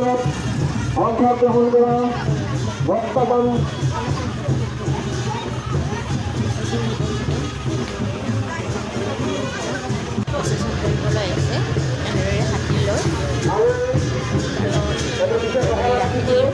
অংশগ্ৰহণ কৰা বৰ্তমান প্ৰচেছন কৰিবলৈ আহিছে এনেদৰে হাতী লৈ ৰাখি দিলোঁ।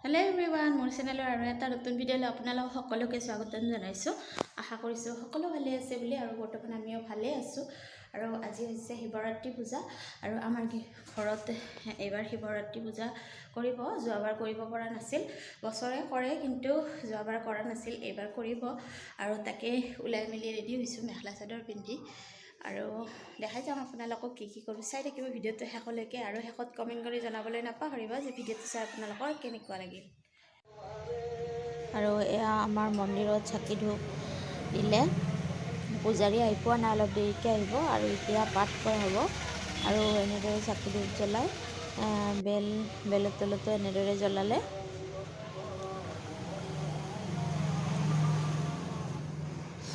হেল্ল' এভৰিৱান, মোৰ চেনেলৰ আৰু এটা নতুন ভিডিঅ'লৈ আপোনালোক সকলোকে স্বাগতম জনাইছোঁ। আশা কৰিছোঁ সকলো ভালে আছে বুলি, আৰু বৰ্তমান আমিও ভালেই আছোঁ। আৰু আজি হৈছে শিৱৰাত্ৰি পূজা, আৰু আমাৰ ঘৰত এইবাৰ শিৱৰাত্ৰি পূজা কৰিব। যোৱাবাৰ কৰিব পৰা নাছিল, বছৰে কৰে কিন্তু যোৱাবাৰ কৰা নাছিল, এইবাৰ কৰিব। আৰু তাকে ওলাই মেলি ৰেডি হৈছোঁ মেখেলা চাদৰ পিন্ধি, আৰু দেখাই যাম আপোনালোকক কি কৰোঁ। চাই থাকিব ভিডিঅ'টো শেষলৈকে, আৰু শেষত কমেণ্ট কৰি জনাবলৈ নাপাহৰিব যে ভিডিঅ'টো চাই আপোনালোকৰ কেনেকুৱা লাগিল। আৰু এয়া আমাৰ মন্দিৰত চাকি ধূপ দিলে, পূজাৰী আহি পোৱা নাই, অলপ দেৰিকৈ আহিব। আৰু এতিয়া পাঠ কৰা হ'ব, আৰু এনেদৰে চাকি ধূপ জ্বলাই বেলৰ তলতো এনেদৰে জ্বলালে।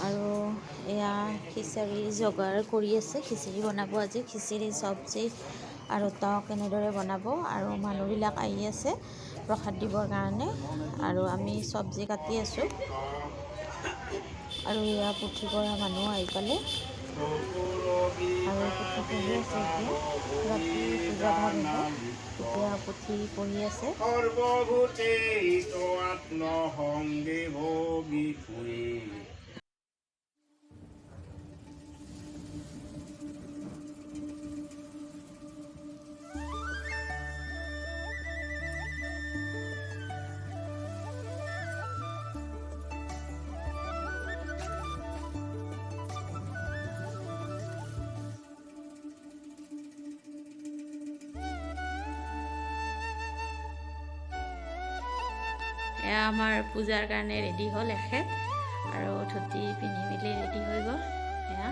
আৰু এয়া খিচাৰি যোগাৰ কৰি আছে, খিচিৰি বনাব আজি, খিচিৰি চব্জি আৰু টক এনেদৰে বনাব। আৰু মানুহবিলাক আহি আছে প্ৰসাদ দিবৰ কাৰণে, আৰু আমি চব্জি কাটি আছোঁ। আৰু এয়া পুথি পঢ়া মানুহ আহি পালে, আৰু পুথি পঢ়ি আছে। এতিয়া ৰাতি পূজা ভাগ হ'ব, এতিয়া পুথি পঢ়ি আছে। এয়া আমাৰ পূজাৰ কাৰণে ৰেডি হ'ল এখেত, আৰু ধুতি পিন্ধি মেলি ৰেডি হৈ গ'ল। এয়া